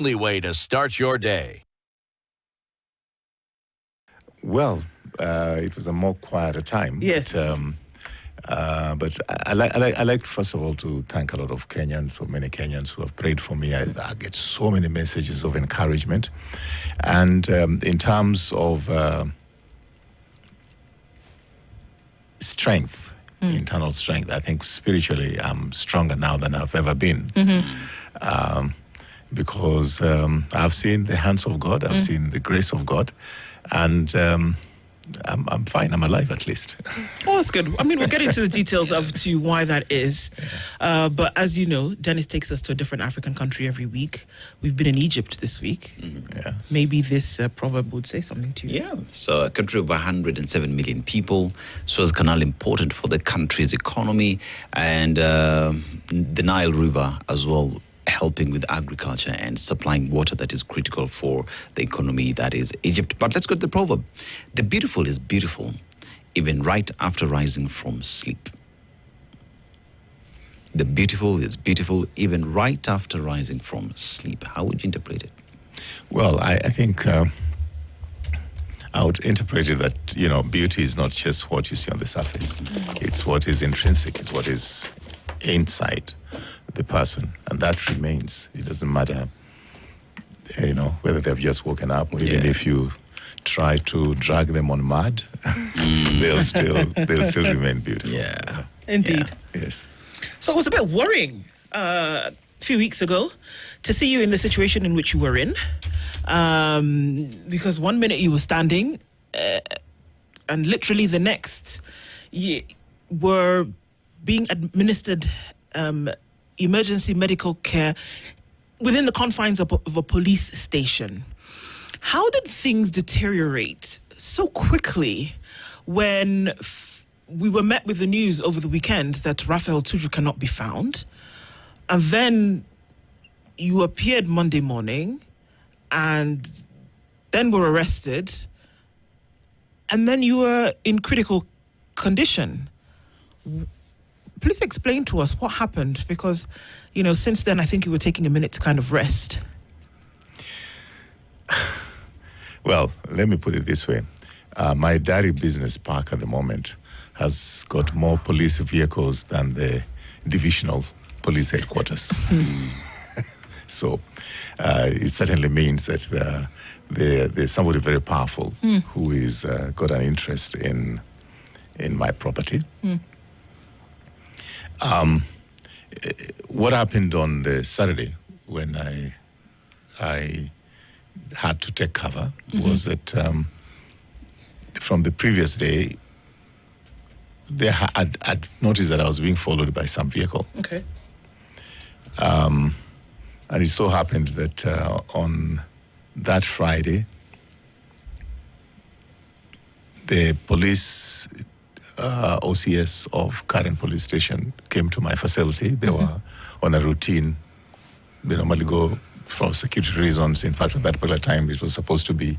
only way to start your day. Well, it was a more quieter time. Yes. But I like first of all to thank a lot of Kenyans, so many Kenyans who have prayed for me. I get so many messages of encouragement. And in terms of strength, internal strength, I think spiritually I'm stronger now than I've ever been. Because I've seen the hands of God, I've seen the grace of God, and I'm fine. I'm alive at least. Oh, that's good. I mean, we'll get into the details of to why that is. But as you know, Dennis takes us to a different African country every week. We've been in Egypt this week. Yeah. Maybe this proverb would say something to you. Yeah, so a country of 107 million people. Suez Canal important for the country's economy, and the Nile River as well, helping with agriculture and supplying water that is critical for the economy that is Egypt. But let's go to the proverb. The beautiful is beautiful, even right after rising from sleep. The beautiful is beautiful, even right after rising from sleep. How would you interpret it? Well, I think I would interpret it that, beauty is not just what you see on the surface. It's what is intrinsic. It's what is inside the person, and that remains. It doesn't matter, whether they've just woken up or even if you try to drag them on mud, they'll still remain beautiful. Yeah. Indeed. Yeah. Yes. So it was a bit worrying a few weeks ago to see you in the situation in which you were in, because one minute you were standing and literally the next you were being administered emergency medical care within the confines of a police station. How did things deteriorate so quickly when we were met with the news over the weekend that Raphael Tuju cannot be found? And then you appeared Monday morning and then were arrested. And then you were in critical condition. Please explain to us what happened, because, since then, I think you were taking a minute to kind of rest. Well, let me put it this way. My dairy business park at the moment has got more police vehicles than the divisional police headquarters. So it certainly means that there's somebody very powerful who is got an interest in my property. What happened on the Saturday when I had to take cover was that from the previous day, I'd noticed that I was being followed by some vehicle. Okay. And it so happened that on that Friday, the police OCS of Karen Police Station came to my facility. They were on a routine. They normally go for security reasons. In fact, at that particular time, it was supposed to be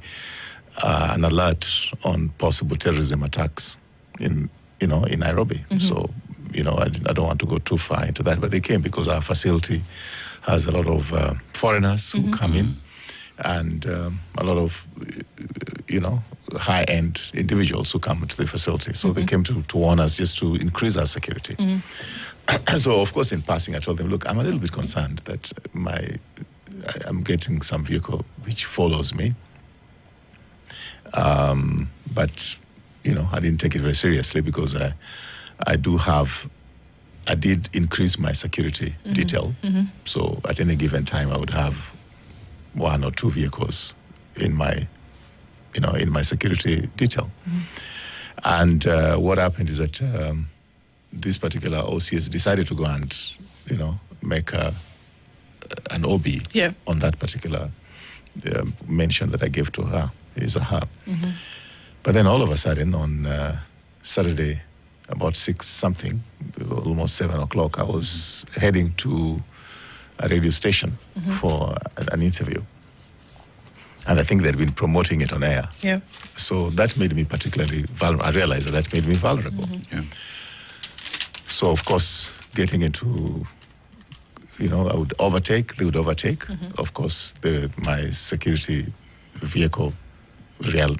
an alert on possible terrorism attacks in Nairobi. So, I don't want to go too far into that, but they came because our facility has a lot of foreigners who come in, and a lot of, high-end individuals who come to the facility. So they came to warn us just to increase our security. So, of course, in passing, I told them, look, I'm a little bit concerned that I'm getting some vehicle which follows me. But, I didn't take it very seriously because I did increase my security detail. So at any given time, I would have one or two vehicles in my security detail. And what happened is that this particular OCS decided to go and, make an OB on that particular mention that I gave to her. Is a her. But then all of a sudden on Saturday, about 6-something, almost 7 o'clock, I was heading to a radio station for an interview. And I think they'd been promoting it on air. Yeah. So that made me particularly vulnerable. I realized that made me vulnerable. Yeah. So, of course, getting into, I would overtake. They would overtake. Of course, my security vehicle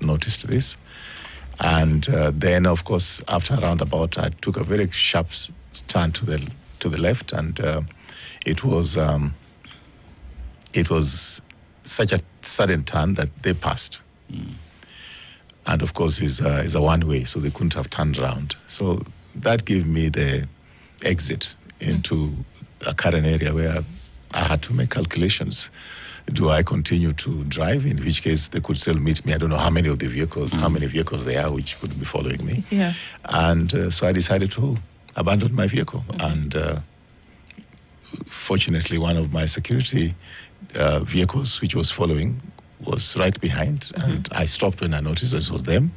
noticed this. And then, of course, after a roundabout, I took a very sharp turn to the left, and it was such a sudden turn that they passed. And of course, it's a one-way, so they couldn't have turned around. So that gave me the exit into a current area where I had to make calculations. Do I continue to drive, in which case they could still meet me? I don't know how many vehicles there are which could be following me. Yeah. And so I decided to abandon my vehicle. And fortunately, one of my security vehicles, which was following, was right behind. And I stopped when I noticed that it was them.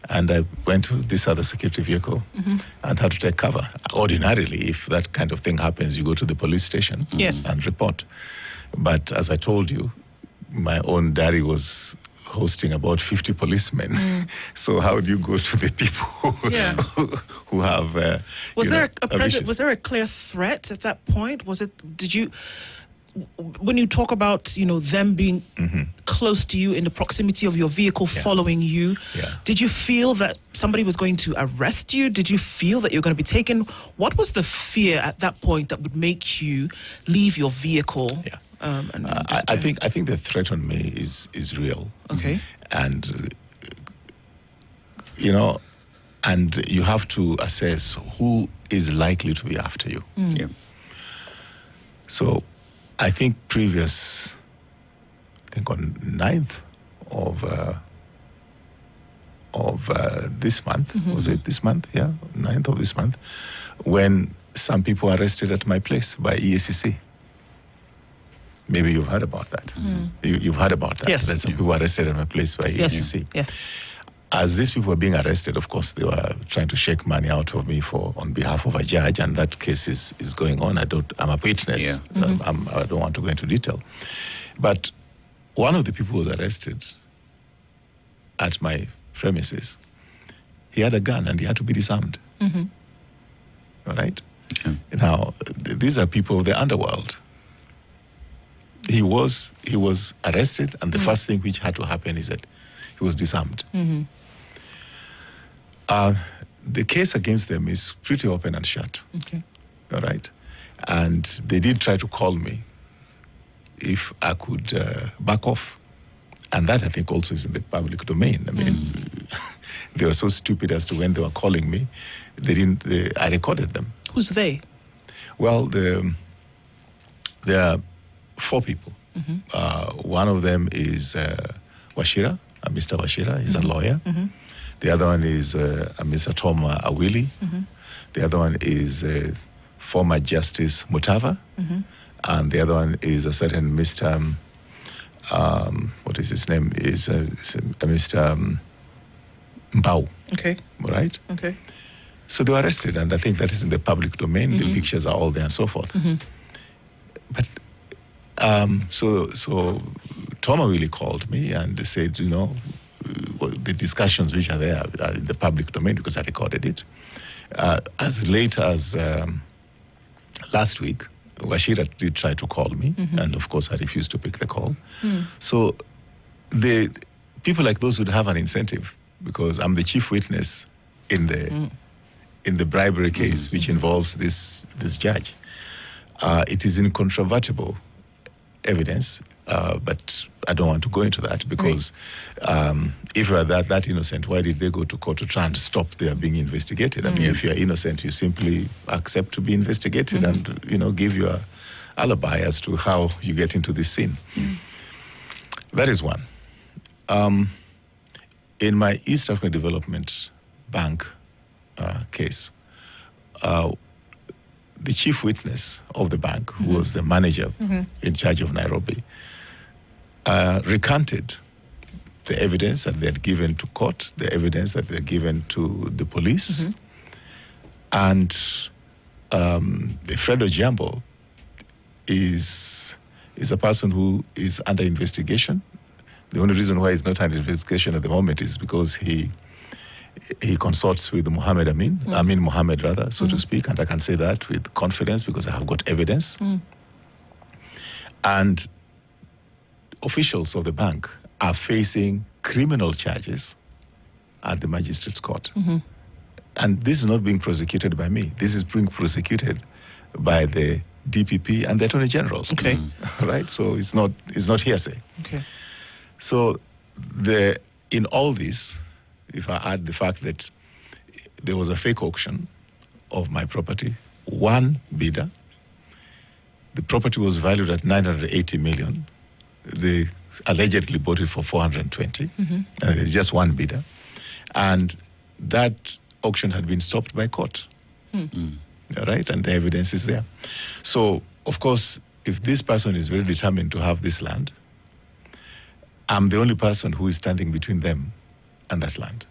And I went to this other security vehicle and had to take cover. Ordinarily, if that kind of thing happens, you go to the police station and report. But as I told you, my own diary was hosting about 50 policemen. So how do you go to the people who have? Was there a clear threat at that point? When you talk about them being close to you in the proximity of your vehicle following you, did you feel that somebody was going to arrest you? Did you feel that you're going to be taken? What was the fear at that point that would make you leave your vehicle? I think the threat on me is real. Okay. And and you have to assess who is likely to be after you. So I think on 9th of this month, was it this month? Yeah, 9th of this month, when some people were arrested at my place by EACC. Maybe you've heard about that. You've heard about that. Yes. That some people were arrested at my place by EACC. Yes. As these people were being arrested, of course, they were trying to shake money out of me on behalf of a judge, and that case is going on. I'm a witness. Yeah. I don't want to go into detail. But one of the people who was arrested at my premises, he had a gun and he had to be disarmed. All right? Okay. Now, these are people of the underworld. He was arrested, and the first thing which had to happen is that he was disarmed. The case against them is pretty open and shut. Okay. All right? And they did try to call me if I could back off. And that, I think, also is in the public domain. I mean, they were so stupid as to when they were calling me, I recorded them. Who's they? Well, there are 4 people. One of them is Wachira, Mr. Wachira. He's a lawyer. The other one is Mr. Tom Awili. The other one is former Justice Mutava. And the other one is a certain Mr. What is his name? Is Mr. Mbau. Okay. Right? Okay. So they were arrested, and I think that is in the public domain. The pictures are all there and so forth. But so Tom Awili called me and said, the discussions which are there are in the public domain because I recorded it. As late as last week, Wachira did try to call me, and of course I refused to pick the call. So the people like those would have an incentive because I'm the chief witness in the bribery case, which involves this judge. It is incontrovertible evidence, but I don't want to go into that because if you are that innocent, why did they go to court to try and stop their being investigated? I mean, if you are innocent, you simply accept to be investigated and give your alibi as to how you get into this scene. That is one. In my East African Development Bank case, the chief witness of the bank, who was the manager in charge of Nairobi, recanted the evidence that they had given to court, the evidence that they had given to the police. And Fredo Jambo is a person who is under investigation. The only reason why he's not under investigation at the moment is because he consorts with Mohammed Mohammed, so to speak, and I can say that with confidence because I have got evidence. And officials of the bank are facing criminal charges at the magistrate's court. And this is not being prosecuted by me. This is being prosecuted by the DPP and the Attorney General. Okay. Right? So it's not hearsay. Okay. So in all this, if I add the fact that there was a fake auction of my property, one bidder, the property was valued at 980 million. They allegedly bought it for 420. There's just one bidder. And that auction had been stopped by court. Right? And the evidence is there. So, of course, if this person is very determined to have this land, I'm the only person who is standing between them and that land.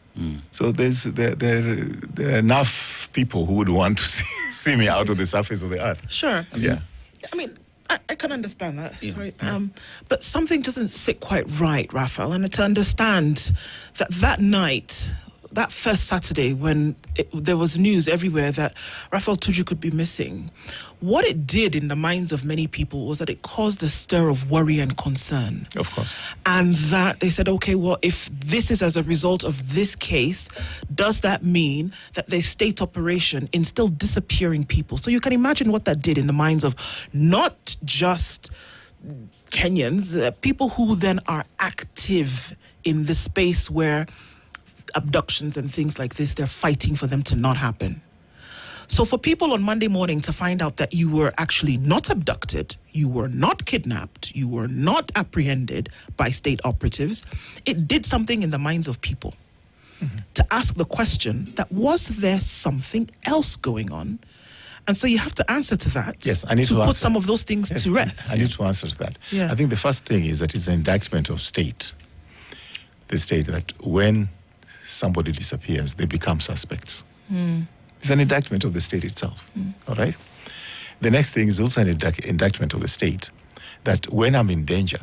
So there are enough people who would want to see me out of the surface of the earth. Sure. Yeah. I mean, I can understand that. Sorry. But something doesn't sit quite right, Raphael. And to understand that night, that first Saturday when there was news everywhere that Raphael Tuju could be missing, what it did in the minds of many people was that it caused a stir of worry and concern. Of course. And that they said, okay, well, if this is as a result of this case, does that mean that there's state operation in still disappearing people? So you can imagine what that did in the minds of not just Kenyans, people who then are active in the space where abductions and things like this, they're fighting for them to not happen. So for people on Monday morning to find out that you were actually not abducted, you were not kidnapped, you were not apprehended by state operatives, it did something in the minds of people. To ask the question that was there something else going on? And so you have to answer to that. Yes, I need to put answer. some of those things to rest. I need to answer to that. Yeah. I think the first thing is that it's an indictment of state. The state that when somebody disappears, they become suspects. It's an indictment of the state itself. All right? The next thing is also an indictment of the state that when I'm in danger,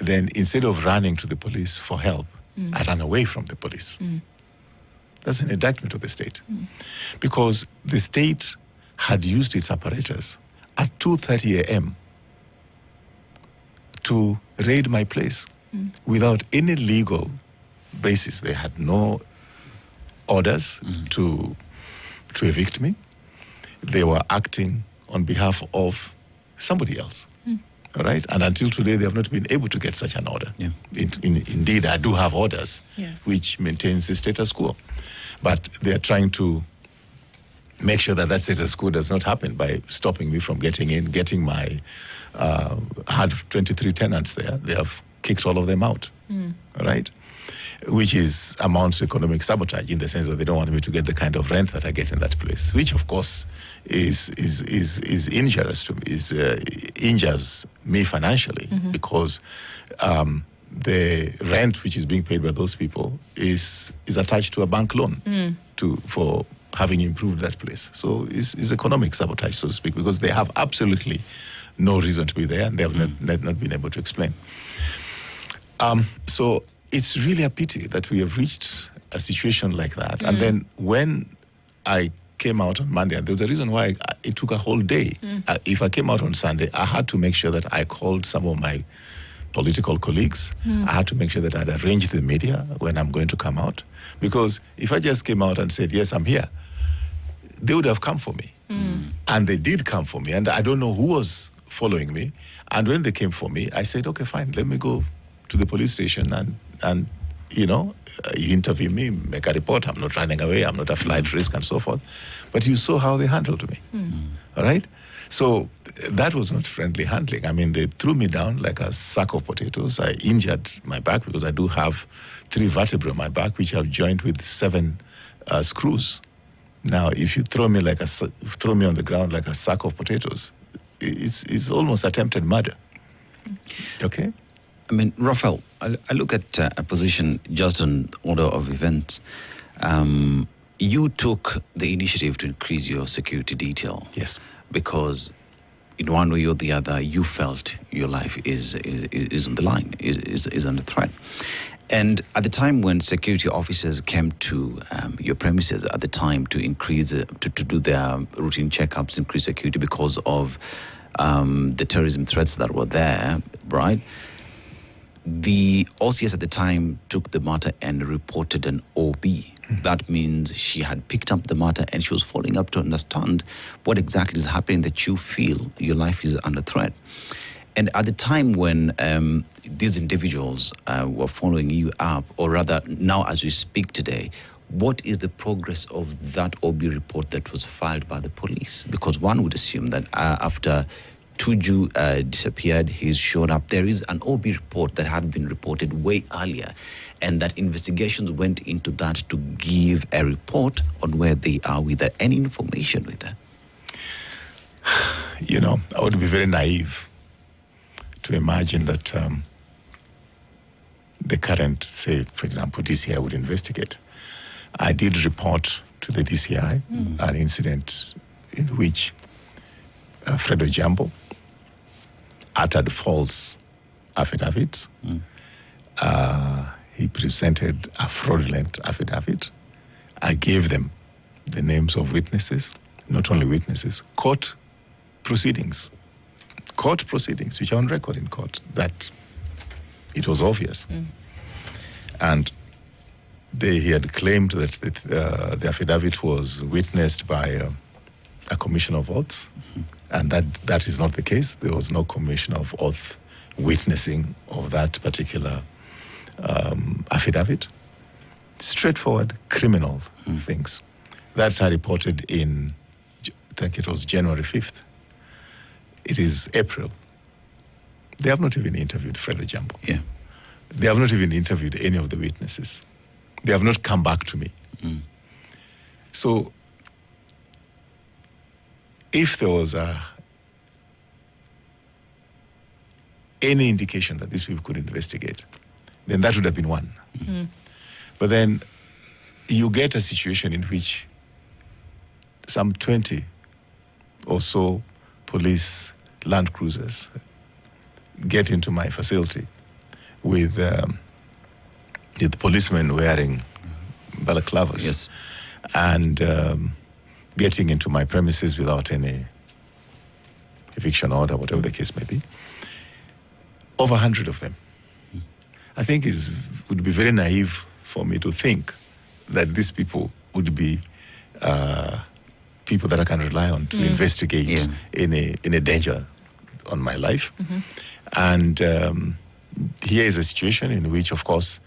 then instead of running to the police for help, I run away from the police. That's an indictment of the state. Because the state had used its apparatus at 2:30 a.m. to raid my place without any legal basis. They had no orders to evict me. They were acting on behalf of somebody else. All right? And until today, they have not been able to get such an order. Yeah. Indeed, I do have orders which maintains the status quo. But they are trying to make sure that status quo does not happen by stopping me from getting in, getting my... I had 23 tenants there. They have kicked all of them out. All right? Which amounts to economic sabotage in the sense that they don't want me to get the kind of rent that I get in that place, which of course is injurious to me, injures me financially because the rent which is being paid by those people is attached to a bank loan for having improved that place. So it's economic sabotage, so to speak, because they have absolutely no reason to be there and they have not been able to explain. So it's really a pity that we have reached a situation like that. And then when I came out on Monday, and there was a reason why it took a whole day. If I came out on Sunday, I had to make sure that I called some of my political colleagues. I had to make sure that I'd arranged the media when I'm going to come out. Because if I just came out and said, yes, I'm here, they would have come for me. And they did come for me. And I don't know who was following me. And when they came for me, I said, okay, fine, let me go to the police station and you interview me, make a report. I'm not running away. I'm not a flight risk and so forth. But you saw how they handled me. All right? So that was not friendly handling. I mean, they threw me down like a sack of potatoes. I injured my back because I do have 3 vertebrae on my back, which have joined with 7 screws. Now, if you throw me on the ground like a sack of potatoes, it's almost attempted murder. Okay? I mean, Raphael, I look at a position just on order of events. You took the initiative to increase your security detail. Yes. Because in one way or the other, you felt your life is on the line, is under threat. And at the time when security officers came to your premises to increase, to do their routine checkups, increase security because of the terrorism threats that were there, right? The OCS at the time took the matter and reported an OB. That means she had picked up the matter and she was following up to understand what exactly is happening that you feel your life is under threat. And at the time when these individuals were following you up, or rather now as we speak today, what is the progress of that OB report that was filed by the police? Because one would assume that after Tuju disappeared, he's showed up. There is an OB report that had been reported way earlier, and that investigations went into that to give a report on where they are with that. Any information with that? You know, I would be very naive to imagine that the current, say, for example, DCI would investigate. I did report to the DCI an incident in which Fredo Jambo uttered false affidavits. He presented a fraudulent affidavit. I gave them the names of witnesses, not only witnesses, court proceedings, which are on record in court, that it was obvious. And he had claimed that the affidavit was witnessed by a commission of oaths, and that is not the case. There was no commission of oath witnessing of that particular affidavit. Straightforward criminal things. That I reported in, I think it was January 5th. It is April. They have not even interviewed Fredo Jambo. Yeah. They have not even interviewed any of the witnesses. They have not come back to me. So, if there was any indication that these people could investigate, then that would have been one. But then you get a situation in which some 20 or so police Land Cruisers get into my facility with policemen wearing balaclavas. Yes. And getting into my premises without any eviction order, whatever the case may be. Over 100 of them. I think it would be very naive for me to think that these people would be people that I can rely on to investigate any danger on my life. And here is a situation in which, of course,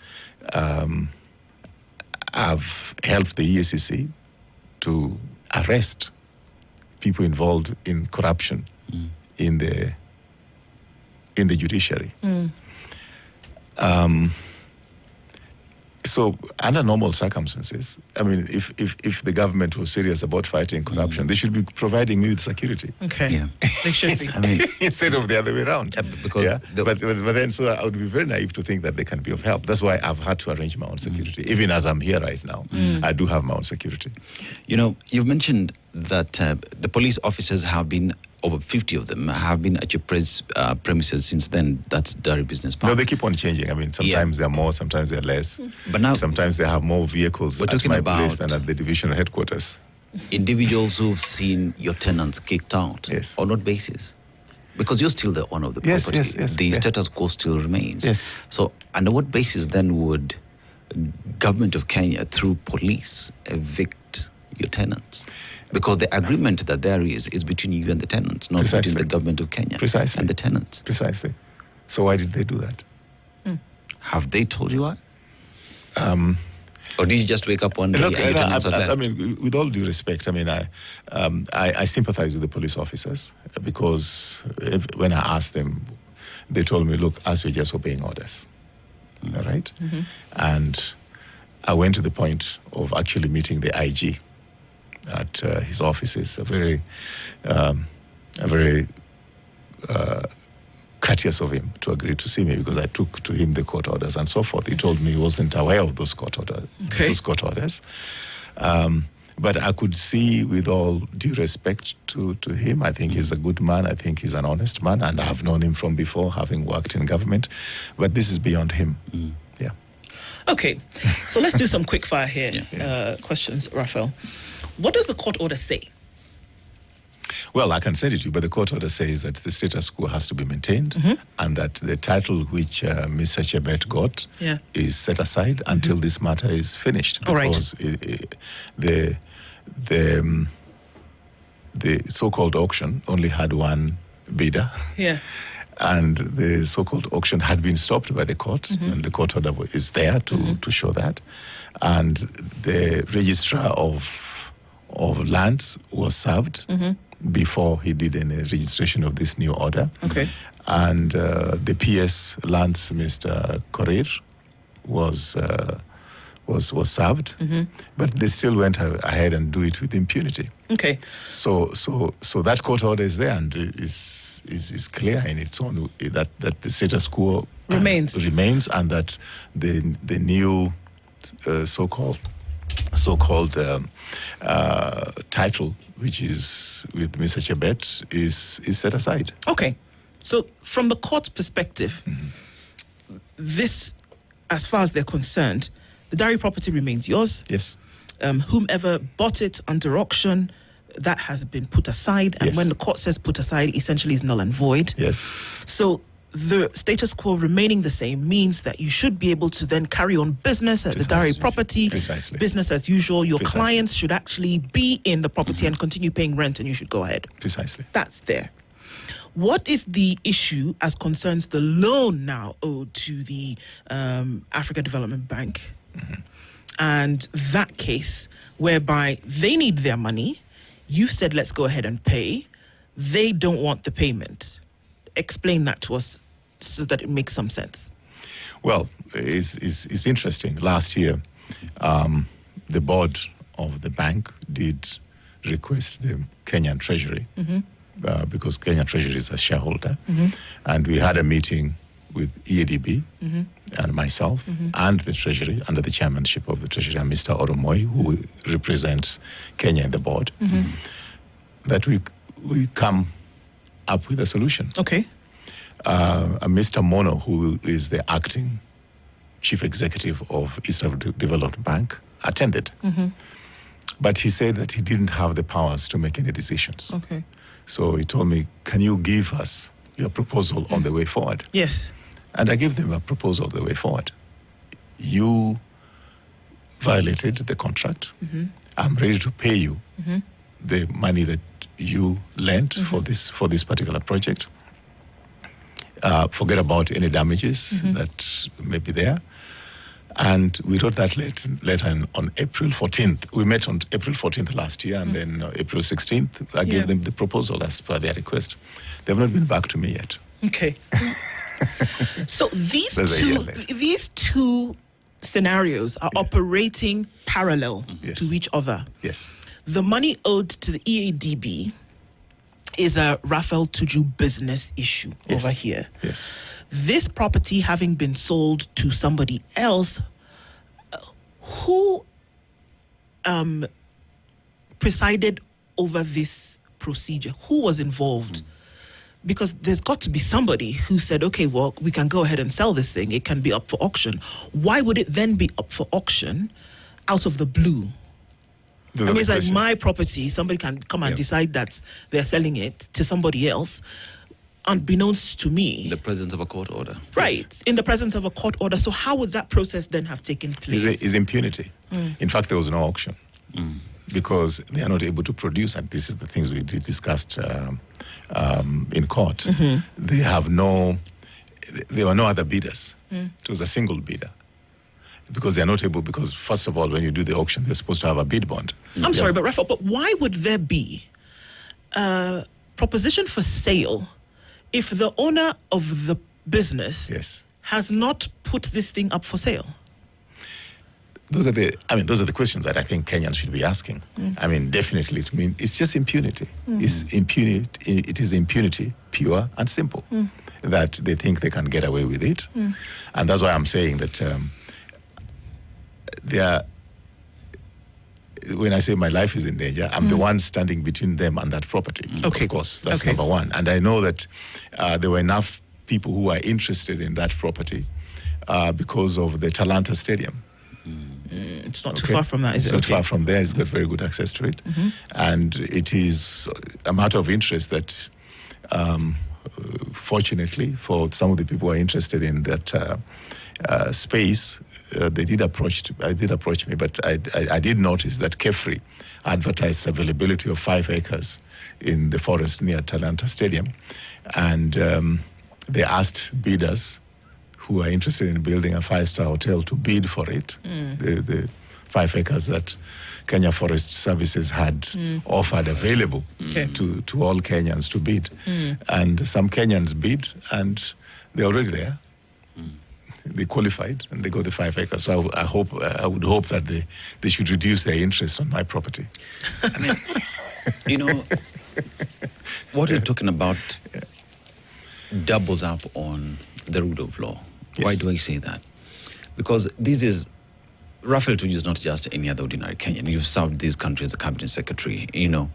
I've helped the EACC to arrest people involved in corruption in the judiciary. So under normal circumstances, I mean, if the government was serious about fighting corruption, they should be providing me with security. Okay. Yeah. They should be. I mean, Instead of the other way around. because But then, so I would be very naive to think that they can be of help. That's why I've had to arrange my own security. Even as I'm here right now, I do have my own security. you know, you've mentioned that the police officers have been, over 50 of them, have been at your premises since then. That's Dari Business Park. No, they keep on changing. I mean, sometimes they're more, sometimes they're less. But now, Sometimes they have more vehicles We're at talking my place about- than at the divisional headquarters. individuals who've seen your tenants kicked out Yes. on what basis? Because you're still the owner of the Yes, property. yes, The yeah. status quo still remains. Yes. So, under what basis then would government of Kenya, through police, evict your tenants? Because the agreement that there is between you and the tenants, not Precisely. between the government of Kenya Precisely. and the tenants. Precisely. So why did they do that? Have they told you why? Or did you just wake up one day Look, and your tenants are I left? mean, with all due respect, I mean, I sympathize with the police officers because when I asked them, they told me, look, us, we're just obeying orders. All right? And I went to the point of actually meeting the IG at his offices, a very courteous of him to agree to see me because I took to him the court orders and so forth. He told me he wasn't aware of those court orders. Okay. Those court orders. But I could see, with all due respect to him, I think he's a good man. I think he's an honest man, and I've known him from before, having worked in government. But this is beyond him. Yeah. Okay, so let's do some quick fire here. Yeah. Questions, Raphael. What does the court order say? Well, I can send it to you, but the court order says that the status quo has to be maintained and that the title which Mr. Chebet got is set aside until this matter is finished. All right. Because the so-called auction only had one bidder. Yeah. And the so-called auction had been stopped by the court, and the court order is there to show that. And the registrar of lands was served before he did any registration of this new order. Okay. And the PS lands, Mr. Korir, was served, but they still went ahead and do it with impunity. Okay. So that court order is there and is clear in its own that the status quo remains, and that the new so-called title, which is with Mr. Chebet, is set aside. Okay. So from the court's perspective, this, as far as they're concerned, the dairy property remains yours. Yes. Whomever bought it under auction, that has been put aside. And when the court says put aside, essentially is null and void. Yes. So the status quo remaining the same means that you should be able to then carry on business at the dairy property. Precisely. Business as usual. Your Precisely. clients should actually be in the property and continue paying rent, and you should go ahead. Precisely. That's there. What is the issue as concerns the loan now owed to the African Development Bank? And that case whereby they need their money, you've said let's go ahead and pay, they don't want the payment. Explain that to us so that it makes some sense. Well, it's interesting. Last year, the board of the bank did request the Kenyan Treasury because Kenyan Treasury is a shareholder, and we had a meeting with EADB and myself and the Treasury under the chairmanship of the Treasury and Mr. Oromoi, who represents Kenya in the board, that we come up with a solution. Okay. Mr. Mono, who is the acting chief executive of East African Development Bank, attended. But he said that he didn't have the powers to make any decisions. Okay. So he told me, can you give us your proposal on the way forward? Yes. And I gave them a proposal of the way forward. You violated the contract. I'm ready to pay you the money that you lent for this particular project. Forget about any damages that may be there. And we wrote that letter on April 14th. We met on April 14th last year, and then April 16th, I gave them the proposal as per their request. They've not been back to me yet. Okay. So these two scenarios are operating parallel to each other. Yes. The money owed to the EADB is a Raphael Tuju business issue over here. Yes. This property having been sold to somebody else, who presided over this procedure? Who was involved? Because there's got to be somebody who said, okay, well, we can go ahead and sell this thing. It can be up for auction. Why would it then be up for auction out of the blue? I mean, it's like my property. Somebody can come and decide that they're selling it to somebody else, unbeknownst to me. In the presence of a court order. Right, in the presence of a court order. So how would that process then have taken place? Is impunity. In fact, there was no auction because they are not able to produce, and this is the things we discussed in court. There were no other bidders. It was a single bidder. Because they are not able, because first of all, when you do the auction, they're supposed to have a bid bond. I'm sorry, but Raphael, but why would there be a proposition for sale if the owner of the business has not put this thing up for sale? Those are the questions that I think Kenyans should be asking. I mean, definitely, it's just impunity. It's impunity. It is impunity, pure and simple, that they think they can get away with it. And that's why I'm saying that when I say my life is in danger, I'm the one standing between them and that property. Okay. Of course, that's number one. And I know that there were enough people who are interested in that property because of the Talanta Stadium. It's not too far from that, is it? It's not far from there. It's got very good access to it. And it is a matter of interest that, fortunately, for some of the people who are interested in that space, they did approach me, but I did notice that Kefri advertised availability of 5 acres in the forest near Talanta Stadium. And they asked bidders who are interested in building a 5-star hotel to bid for it. The 5 acres that Kenya Forest Services had offered available to all Kenyans to bid. And some Kenyans bid, and they're already there. They qualified and they got the 5 acres. So I would hope that they should reduce their interest on my property. I mean, you know, what you're talking about doubles up on the rule of law. Yes. Why do I say that? Because this is, Raphael Tuju is not just any other ordinary Kenyan. You've served this country as a cabinet secretary, you know.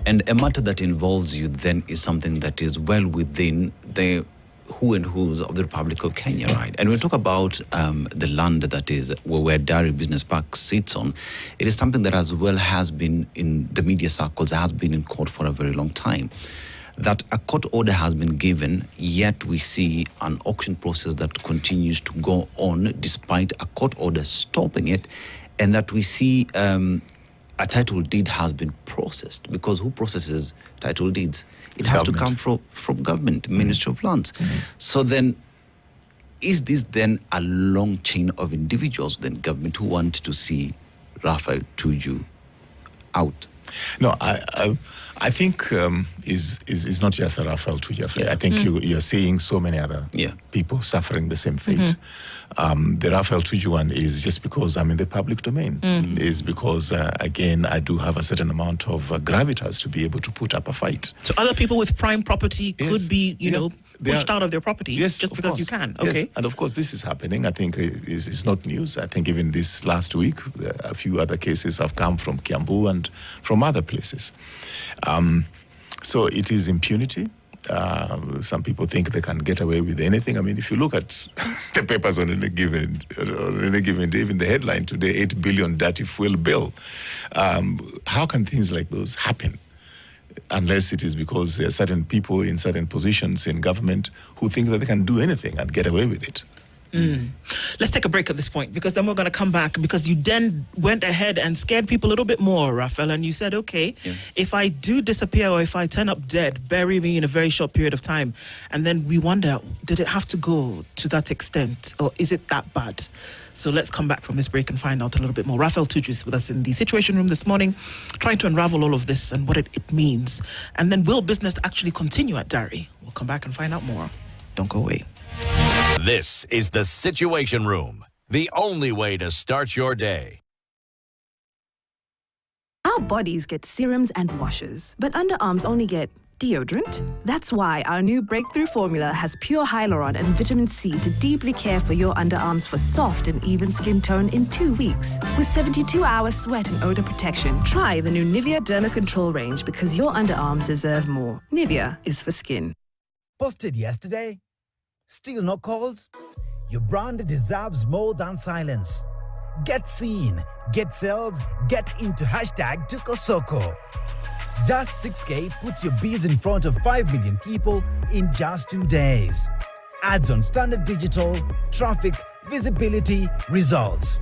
And a matter that involves you then is something that is well within the who and who's of the Republic of Kenya, right? And when we talk about the land that is where Dari Business Park sits on, it is something that as well has been in the media circles, has been in court for a very long time. That a court order has been given, yet we see an auction process that continues to go on despite a court order stopping it, and that we see a title deed has been processed, because who processes title deeds? It has Government. to come from government, Ministry of Lands. So then, is this then a long chain of individuals, then government, who want to see Raphael Tuju out? No, I think is not just a Raphael Tuju affair. I think you're seeing so many other people suffering the same fate. The Raphael Tuju one is just because I'm in the public domain. Is because, again, I do have a certain amount of gravitas to be able to put up a fight. So other people with prime property Yes. could be, you know, pushed out of their property just of because course. you can. Yes. Okay. And of course, this is happening. I think it's not news. I think even this last week, a few other cases have come from Kiambu and from other places. So it is impunity. Some people think they can get away with anything. I mean, if you look at the papers on any given day, even the headline today, 8 billion dirty fuel bill. How can things like those happen? Unless it is because there are certain people in certain positions in government who think that they can do anything and get away with it. Let's take a break at this point, because then we're going to come back, because you then went ahead and scared people a little bit more, Raphael, and you said, okay, if I do disappear or if I turn up dead, bury me in a very short period of time. And then we wonder, did it have to go to that extent, or is it that bad? So let's come back from this break and find out a little bit more. Raphael Tuju is with us in the Situation Room this morning, trying to unravel all of this and what it means. And then will business actually continue at Dari? We'll come back and find out more. Don't go away. This is the Situation Room, the only way to start your day. Our bodies get serums and washes, but underarms only get deodorant. That's why our new breakthrough formula has pure hyaluron and vitamin C to deeply care for your underarms for soft and even skin tone in 2 weeks. With 72-hour sweat and odor protection, try the new Nivea Derma Control range, because your underarms deserve more. Nivea is for skin. Posted yesterday? Still no calls? Your brand deserves more than silence. Get seen, get sales, get into hashtag Tukosoko. Just 6K puts your biz in front of 5 million people in just 2 days. Ads on Standard Digital, traffic, visibility, results.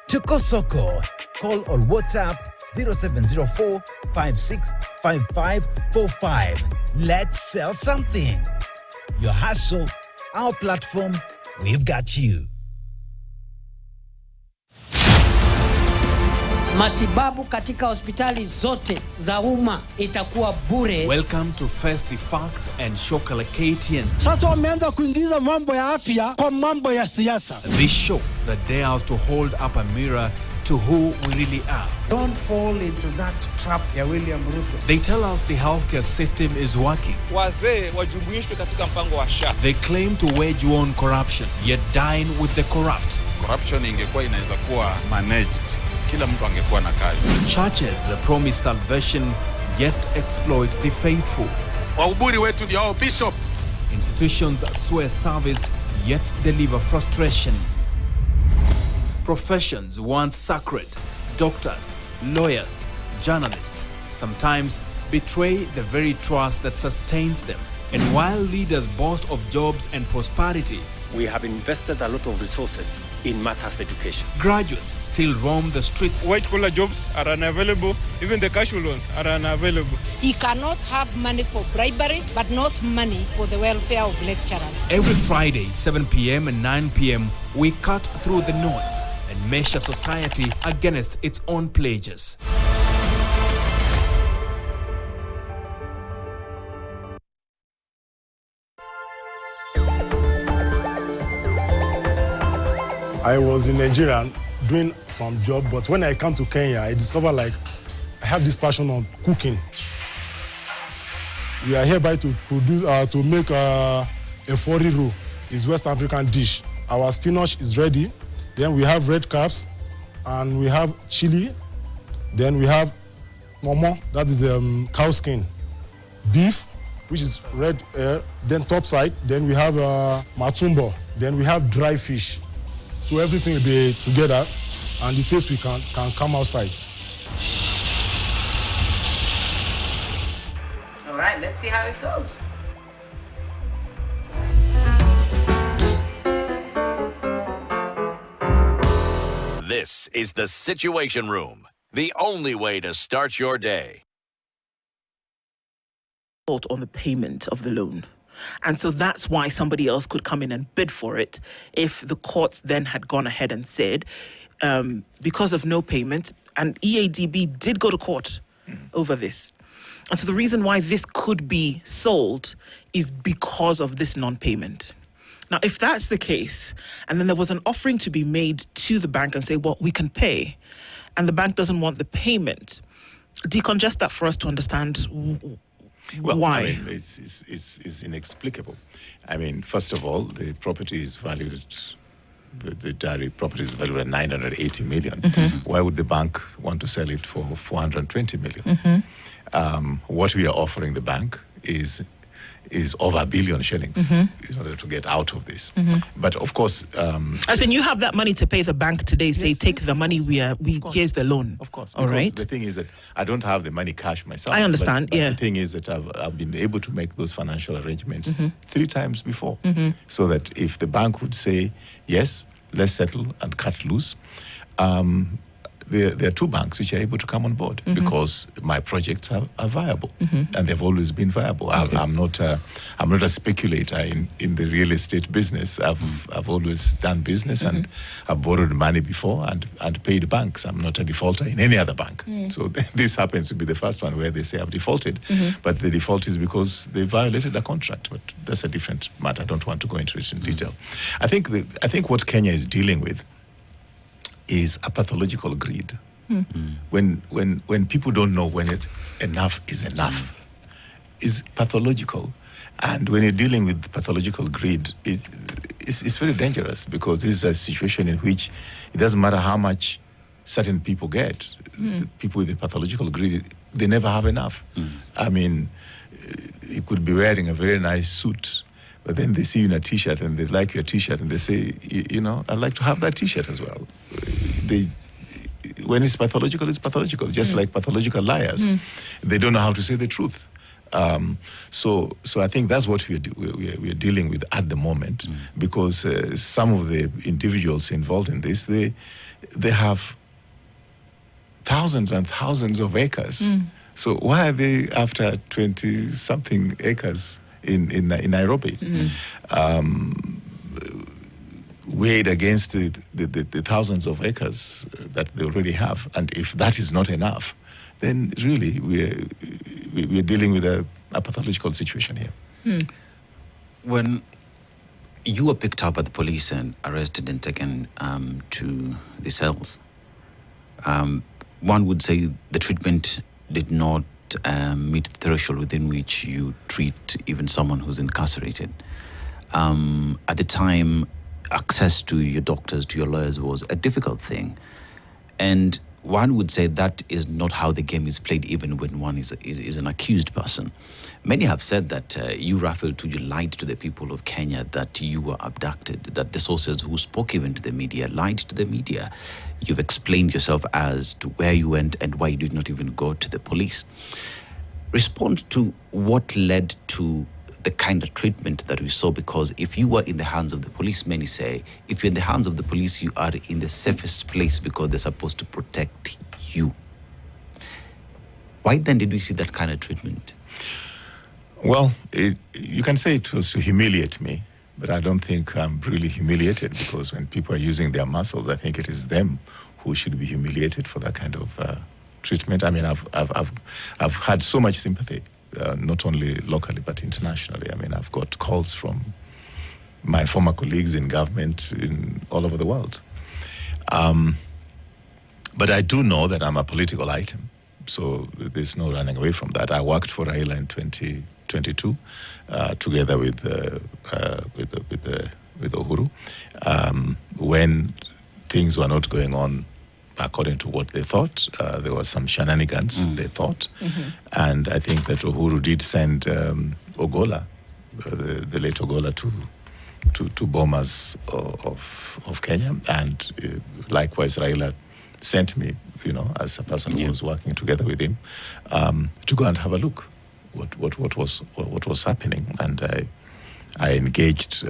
Tukosoko. Call or WhatsApp 0704 565545. Let's sell something. Your hustle, our platform, we've got you. Matibabu katika hospitali zote za umma itakuwa bure. Welcome to Face the Facts and Shoka KTN. Sasa wameanza kuingiza mambo ya afya kwa mambo ya siasa. This show that dares to hold up a mirror to who we really are. Don't fall into that trap ya William Ruto. They tell us the healthcare system is working. Wazee wajumuishwe katika mpango wa SHA. They claim to wage war on corruption, yet dine with the corrupt. Corruption ingekuwa inaweza kuwa managed. Kila mtu angekuwa na kazi. Churches promise salvation, yet exploit the faithful. Wahubiri wetu ndio hao bishops. Institutions swear service, yet deliver frustration. Professions once sacred, doctors, lawyers, journalists, sometimes betray the very trust that sustains them. And while leaders boast of jobs and prosperity, we have invested a lot of resources in matters education. Graduates still roam the streets. White-collar jobs are unavailable. Even the casual ones are unavailable. He cannot have money for bribery, but not money for the welfare of lecturers. Every Friday, 7 p.m. and 9 p.m., we cut through the noise and measure society against its own pledges. I was in Nigeria doing some job, but when I come to Kenya, I discovered like I have this passion on cooking. We are hereby to produce to make a eforiru. It's West African dish. Our spinach is ready. Then we have red caps, and we have chili. Then we have momo, that is cow skin, beef, which is red. Then top side. Then we have matumbo. Then we have dry fish. So everything will be together, and the taste we can come outside. All right, let's see how it goes. This is the Situation Room, the only way to start your day. On the payment of the loan. And so that's why somebody else could come in and bid for it if the courts then had gone ahead and said, because of no payment, and EADB did go to court over this. And so the reason why this could be sold is because of this non-payment. Now, if that's the case, and then there was an offering to be made to the bank and say, well, we can pay, and the bank doesn't want the payment, decongest that for us to understand why. I mean, it's inexplicable. I mean, first of all, the property is valued at, the dairy property is valued at 980 million. Mm-hmm. Why would the bank want to sell it for 420 million? Mm-hmm. What we are offering the bank is over 1 billion shillings in order to get out of this. But of course, as in you have that money to pay the bank today. Say, yes, take the money. Here's the loan. Of course. All right. The thing is that I don't have the money cash myself. I understand. But yeah. The thing is that I've been able to make those financial arrangements 3 times before, so that if the bank would say yes, let's settle and cut loose. There are 2 banks which are able to come on board because my projects are viable, and they've always been viable. Okay. I'm not a speculator in the real estate business. I've always done business, and I've borrowed money before and paid banks. I'm not a defaulter in any other bank. So this happens to be the first one where they say I've defaulted, but the default is because they violated a contract. But that's a different matter. I don't want to go into it in detail. I think what Kenya is dealing with is a pathological greed. When people don't know when enough is enough, is pathological. And when you're dealing with pathological greed, it's very dangerous, because this is a situation in which it doesn't matter how much certain people get. People with the pathological greed, they never have enough. I mean, you could be wearing a very nice suit, but then they see you in a T-shirt and they like your T-shirt and they say, you know, I'd like to have that T-shirt as well. When it's pathological, just like pathological liars. They don't know how to say the truth. So I think that's what we are dealing with at the moment, because some of the individuals involved in this, they have thousands and thousands of acres. So why are they after 20-something acres in Nairobi, weighed against the thousands of acres that they already have? And if that is not enough, then really we're dealing with a pathological situation here. When you were picked up by the police and arrested and taken to the cells, one would say the treatment did not meet the threshold within which you treat even someone who's incarcerated. At the time, access to your doctors, to your lawyers was a difficult thing. And one would say that is not how the game is played, even when one is an accused person. Many have said that you, Raphael Tuju, lied to the people of Kenya, that you were abducted, that the sources who spoke even to the media lied to the media. You've explained yourself as to where you went and why you did not even go to the police. Respond to what led to the kind of treatment that we saw, because if you were in the hands of the police, many say, if you're in the hands of the police, you are in the safest place because they're supposed to protect you. Why then did we see that kind of treatment? Well, you can say it was to humiliate me, but I don't think I'm really humiliated, because when people are using their muscles, I think it is them who should be humiliated for that kind of treatment. I mean, I've had so much sympathy. Not only locally, but internationally. I mean, I've got calls from my former colleagues in government all over the world. But I do know that I'm a political item, so there's no running away from that. I worked for Raila in 2022, together with Uhuru, when things were not going on according to what they thought. There was some shenanigans, they thought. And I think that Uhuru did send Ogola, the late Ogola, to bombers of Kenya. And likewise, Raila sent me, as a person who was working together with him, to go and have a look what was happening. And I engaged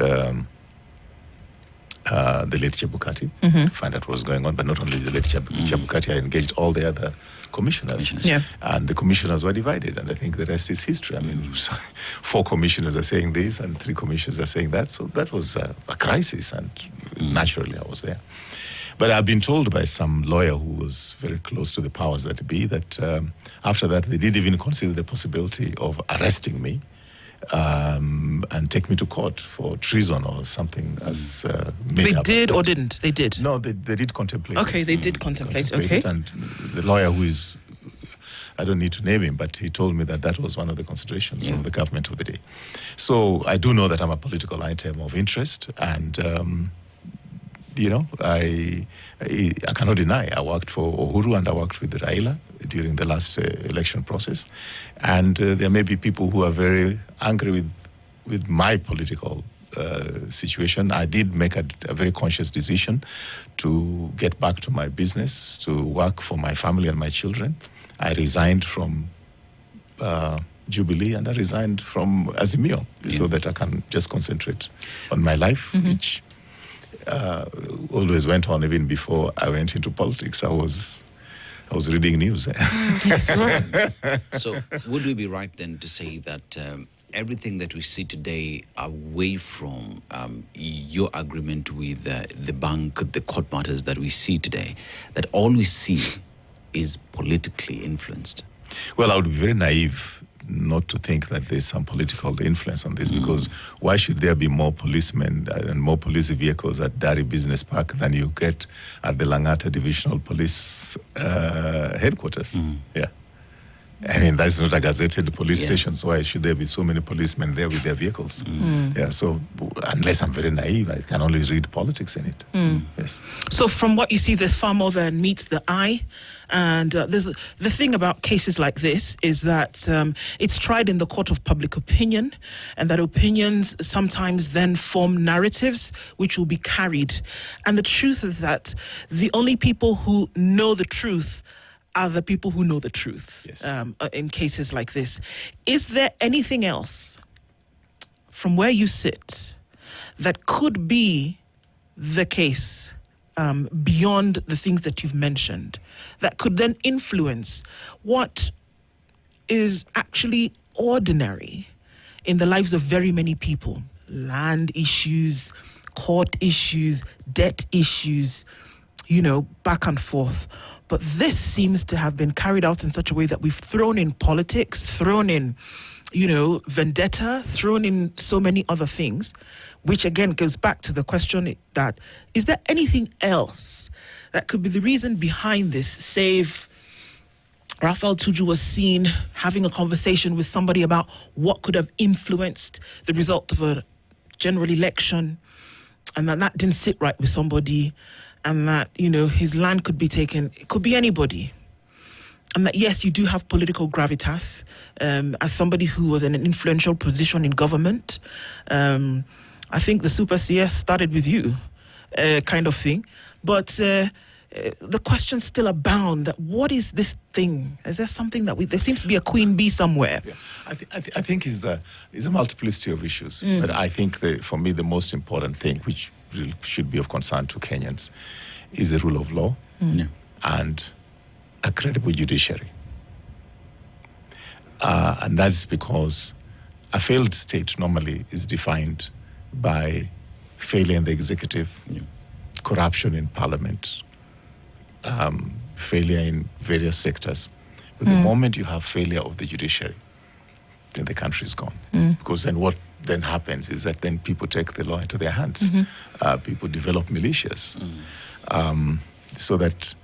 the late Chebukati to find out what was going on, but not only the late Chebukati, I engaged all the other commissioners. And the commissioners were divided, and I think the rest is history. I mean, 4 commissioners are saying this and 3 commissioners are saying that, so that was a crisis, and naturally I was there. But I've been told by some lawyer who was very close to the powers that be that after that they did even consider the possibility of arresting me and take me to court for treason or something. As they did or didn't? They did. No, they did contemplate. Okay, they did contemplate. Okay, and the lawyer, who is, I don't need to name him, but he told me that was one of the considerations of the government of the day. So I do know that I'm a political item of interest, and I cannot deny I worked for Uhuru and I worked with Raila during the last election process, and there may be people who are very angry with my political situation. I did make a very conscious decision to get back to my business, to work for my family and my children. I resigned from Jubilee and I resigned from Azimio so that I can just concentrate on my life, which always went on even before I went into politics. I was reading news. So would we be right then to say that everything that we see today, away from your agreement with the bank, the court matters that we see today, that all we see is politically influenced? Well, I would be very naive not to think that there's some political influence on this, because why should there be more policemen and more police vehicles at Dari Business Park than you get at the Langata Divisional Police headquarters? Yeah. I mean, that's not a gazetted police station, so why should there be so many policemen there with their vehicles? Yeah, so unless I'm very naive, I can only read politics in it. Yes. So from what you see, there's far more than meets the eye. And the thing about cases like this is that it's tried in the court of public opinion, and that opinions sometimes then form narratives which will be carried. And the truth is that the only people who know the truth are the people who know the truth. In cases like this. Is there anything else from where you sit that could be the case beyond the things that you've mentioned that could then influence what is actually ordinary in the lives of very many people? Land issues, court issues, debt issues, back and forth. But this seems to have been carried out in such a way that we've thrown in politics, thrown in, vendetta, thrown in so many other things, which again goes back to the question that, is there anything else that could be the reason behind this, save Raphael Tuju was seen having a conversation with somebody about what could have influenced the result of a general election, and that didn't sit right with somebody, and that, his land could be taken. It could be anybody. And that, yes, you do have political gravitas. As somebody who was in an influential position in government, I think the Super CS started with you, kind of thing. But the questions still abound. That what is this thing? Is there something that there seems to be a queen bee somewhere? Yeah. I think it's a multiplicity of issues. But I think for me the most important thing, which really should be of concern to Kenyans, is the rule of law and a credible judiciary. And that's because a failed state normally is defined by failure in the executive, corruption in parliament, failure in various sectors. But the moment you have failure of the judiciary, then the country is gone. Because then what then happens is that then people take the law into their hands. People develop militias. So that,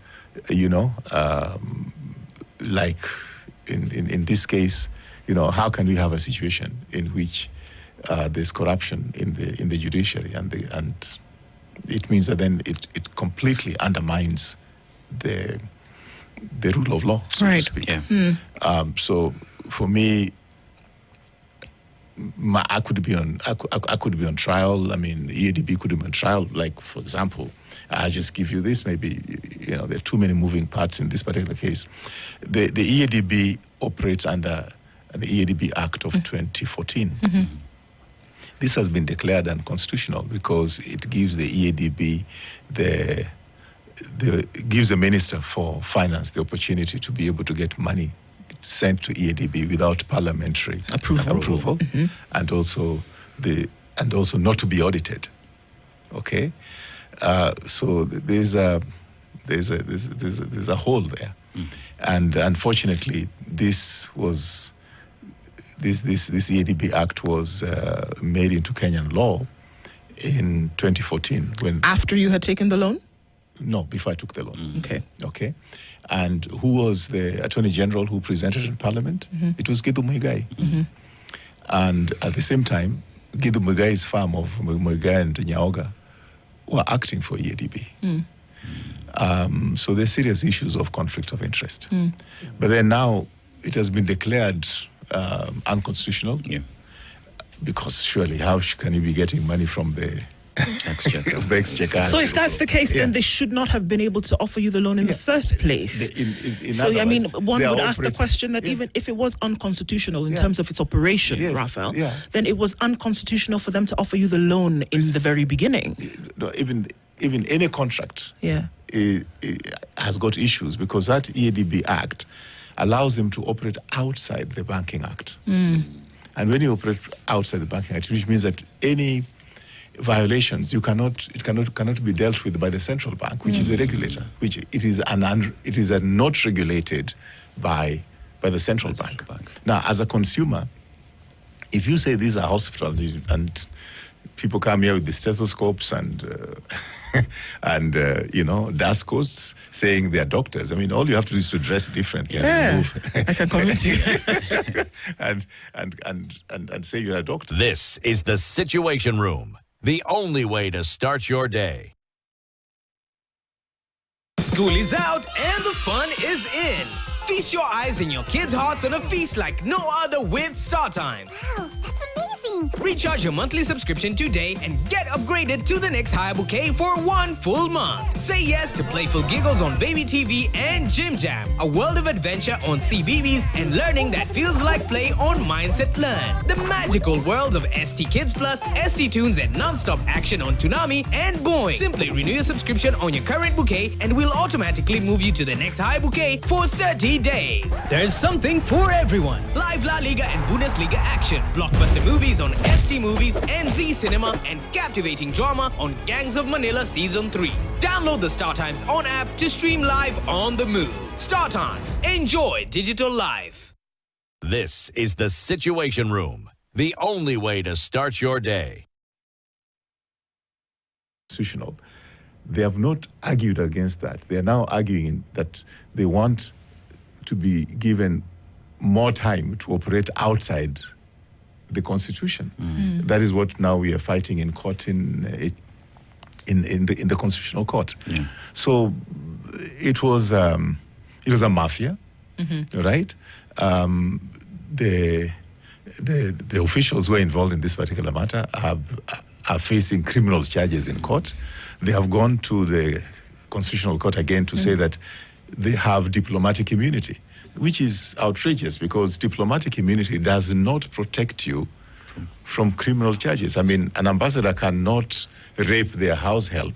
like in this case, how can we have a situation in which there's corruption in the judiciary, and it means that then it completely undermines the rule of law, so to speak. So for me, I could be on trial. I mean, EADB could be on trial. Like, for example, I just give you this. Maybe there are too many moving parts in this particular case. The EADB operates under an EADB Act of 2014. This has been declared unconstitutional because it gives the EADB gives the Minister for Finance the opportunity to be able to get money sent to EADB without parliamentary approval. And also not to be audited. Okay, so there's a hole there, and unfortunately, this EADB Act was made into Kenyan law in 2014 when after you had taken the loan. No, before I took the loan. Okay. And who was the Attorney General who presented in Parliament? It was Githu Muigai. And at the same time, Githu Muigai's farm of Muigai and Nyaoga were acting for EADB. So there's serious issues of conflict of interest. But then now it has been declared unconstitutional. Because surely how can you be getting money from the exchequer? So if that's the case, then they should not have been able to offer you the loan in the first place. One would ask the question that even if it was unconstitutional in terms of its operation, Raphael, then it was unconstitutional for them to offer you the loan in the very beginning. No, even any contract it has got issues because that EADB Act allows them to operate outside the Banking Act. And when you operate outside the Banking Act, which means that any violations cannot be dealt with by the central bank, which is the regulator, which it is not regulated by the central bank. Now, as a consumer, if you say these are hospitals and people come here with the stethoscopes and dust coats saying they're doctors, I mean, all you have to do is to dress differently and move. I can convince you. and say you're a doctor. This is the Situation Room, the only way to start your day. School is out and the fun is in. Feast your eyes and your kids' hearts on a feast like no other with StarTimes. Wow, that's amazing. Recharge your monthly subscription today and get upgraded to the next higher bouquet for 1 full month. Say yes to playful giggles on Baby TV and Gym Jam, a world of adventure on CBeebies and learning that feels like play on Mindset Learn. The magical worlds of ST Kids Plus, ST Tunes and non-stop action on Toonami and Boing. Simply renew your subscription on your current bouquet and we'll automatically move you to the next high bouquet for 30 days. There's something for everyone. Live La Liga and Bundesliga action, blockbuster movies on ST Movies and Z Cinema, and captivating drama on Gangs of Manila Season 3. Download the StarTimes On app to stream live on the move. StarTimes. Enjoy digital life. This is the Situation Room, the only way to start your day. They have not argued against that. They are now arguing that they want to be given more time to operate outside the Constitution. That is what now we are fighting in court in in the Constitutional Court. So it was a mafia, right? The officials who are involved in this particular matter are facing criminal charges in court. They have gone to the Constitutional Court again to say that they have diplomatic immunity, which is outrageous because diplomatic immunity does not protect you from criminal charges. I mean, an ambassador cannot rape their house help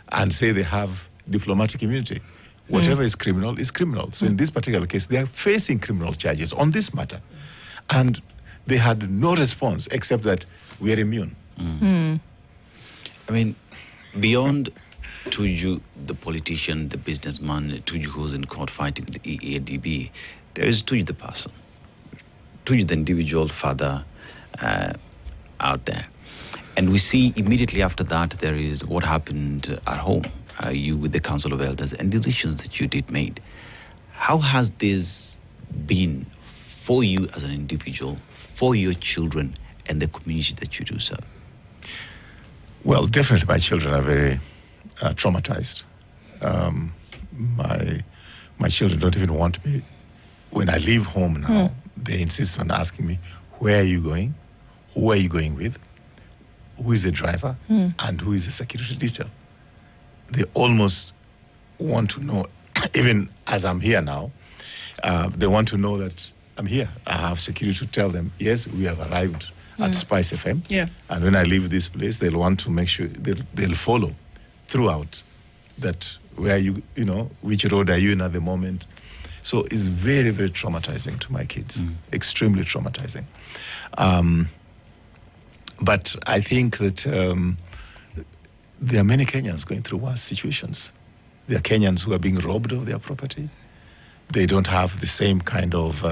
and say they have diplomatic immunity. Whatever is criminal is criminal. So in this particular case, they are facing criminal charges on this matter. And they had no response except that we are immune. I mean, beyond Tuju, the politician, the businessman, Tuju who's in court fighting with the EADB, there is Tuju the person. Tuju the individual father out there. And we see immediately after that there is what happened at home, you with the Council of Elders and decisions that you did made. How has this been for you as an individual, for your children and the community that you do serve? Well, definitely my children are very traumatized. My children don't even want me. When I leave home now, they insist on asking me, where are you going? Who are you going with? Who is the driver? And who is the security detail? They almost want to know, even as I'm here now, they want to know that I'm here. I have security to tell them, yes, we have arrived at Spice FM. Yeah. And when I leave this place, they'll want to make sure they'll follow throughout that where you know, which road are you in at the moment. So it's very, very traumatizing to my kids, extremely traumatizing. But I think that there are many Kenyans going through worse situations. There are Kenyans who are being robbed of their property. They don't have the same kind of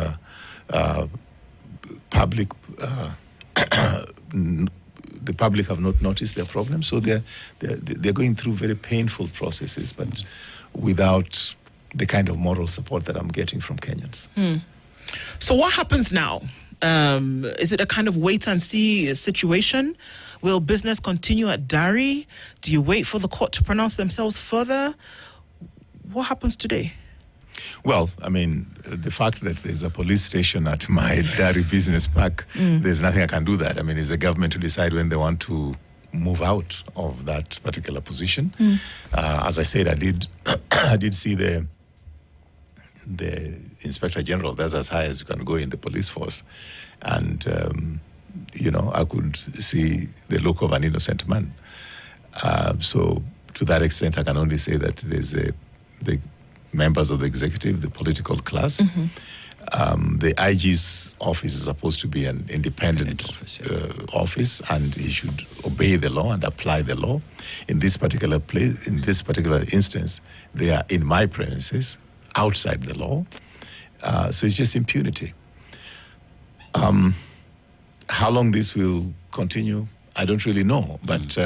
public, the public have not noticed their problems. So they're going through very painful processes, but without the kind of moral support that I'm getting from Kenyans. So what happens now? Is it a kind of wait and see situation? Will business continue at Dari? Do you wait for the court to pronounce themselves further? What happens today? Well, I mean, the fact that there's a police station at my Dari business park, there's nothing I can do that. I mean, it's the government to decide when they want to move out of that particular position. As I said, I did see the Inspector General. That's as high as you can go in the police force. And, you know, I could see the look of an innocent man. So to that extent, I can only say that there's the members of the executive, the political class. The IG's office is supposed to be an independent office, and he should obey the law and apply the law. In this particular place, in this particular instance, they are in my premises, outside the law. So it's just impunity. How long this will continue, I don't really know. But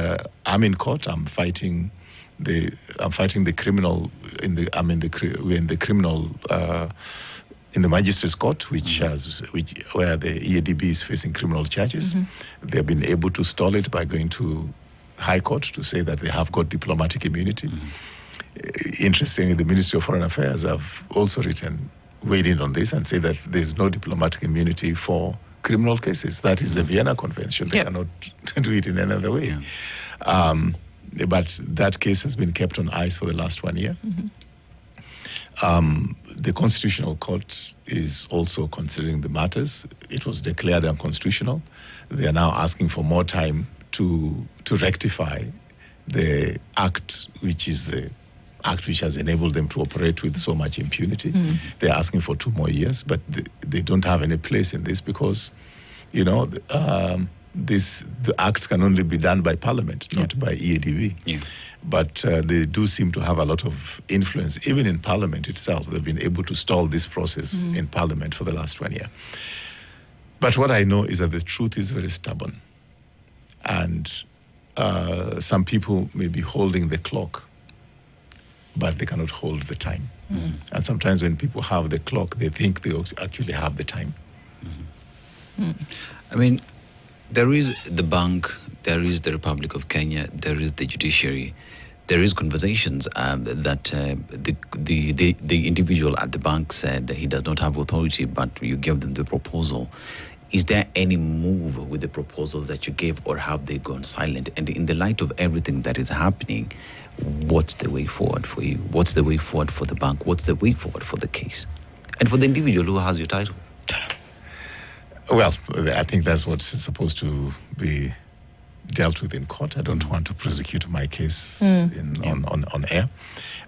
I'm in court. I'm fighting the criminal in the magistrates court, where the EADB is facing criminal charges. They've been able to stall it by going to High Court to say that they have got diplomatic immunity. Interestingly, the Ministry of Foreign Affairs have also weighed in on this and say that there's no diplomatic immunity for criminal cases. That is the Vienna Convention. They cannot do it in any other way. But that case has been kept on ice for the last 1 year. The Constitutional Court is also considering the matters. It was declared unconstitutional. They are now asking for more time to rectify the act, which is the act which has enabled them to operate with so much impunity. They're asking for 2 more years, but they don't have any place in this because, you know, the acts can only be done by Parliament, not by EADB. But they do seem to have a lot of influence, even in Parliament itself. They've been able to stall this process in Parliament for the last 1 year. But what I know is that the truth is very stubborn. And some people may be holding the clock, but they cannot hold the time. And sometimes when people have the clock, they think they actually have the time. I mean, There is the bank, there is the Republic of Kenya, there is the judiciary. There is conversations that the individual at the bank said he does not have authority, but you gave them the proposal. Is there any move with the proposal that you gave, or have they gone silent? And in the light of everything that is happening, what's the way forward for you? What's the way forward for the bank? What's the way forward for the case? And for the individual who has your title? Well, I think that's what's supposed to be dealt with in court. I don't want to prosecute my case on air.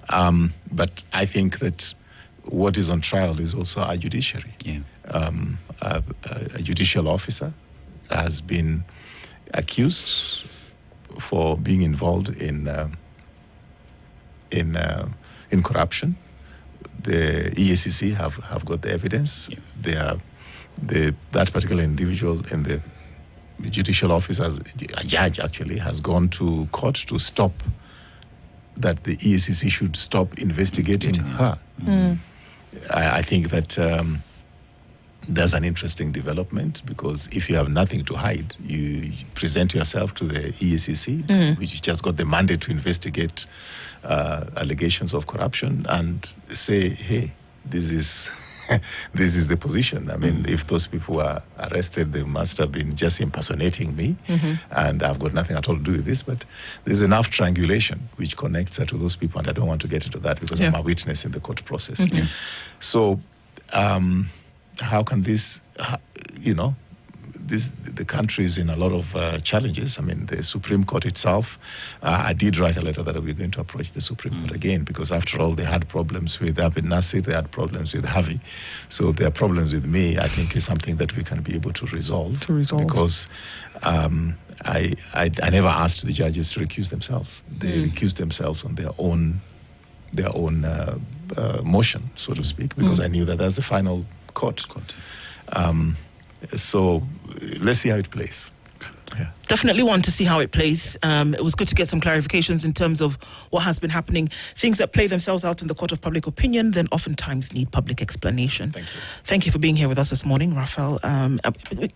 But I think that what is on trial is also our judiciary. Yeah. A judicial officer has been accused for being involved in corruption. The EACC have got the evidence. Yeah. That particular individual in the judicial officer, a judge actually, has gone to court to stop that the EACC should stop investigating her. I think that there's an interesting development, because if you have nothing to hide, you present yourself to the EACC, which just got the mandate to investigate allegations of corruption, and say, hey, this is this is the position. I mean, if those people are arrested, they must have been just impersonating me, and I've got nothing at all to do with this. But there's enough triangulation which connects her to those people, and I don't want to get into that because I'm a witness in the court process. So, how can this, the country is in a lot of challenges. I mean, the Supreme Court itself, I did write a letter that we're going to approach the Supreme Court again, because after all, they had problems with Abid Nasir, they had problems with Harvey. So their problems with me, I think, is something that we can be able to resolve. Because I never asked the judges to recuse themselves. They recused themselves on their own motion, so to speak, because I knew that that's the final court. So let's see how it plays. Definitely want to see how it plays. It was good to get some clarifications in terms of what has been happening. Things that play themselves out in the court of public opinion then oftentimes need public explanation. Thank you. Thank you for being here with us this morning, Raphael. We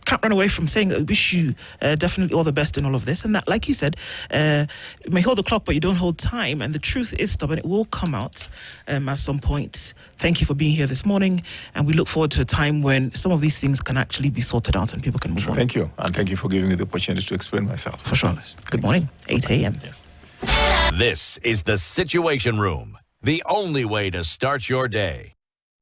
can't run away from saying I wish you definitely all the best in all of this. And that, like you said, you may hold the clock, but you don't hold time. And the truth is stubborn. It will come out at some point. Thank you for being here this morning. And we look forward to a time when some of these things can actually be sorted out and people can move on. Thank you. And thank you for giving me the opportunity to explain myself. For sure. Good morning. 8 a.m. This is the Situation Room, the only way to start your day.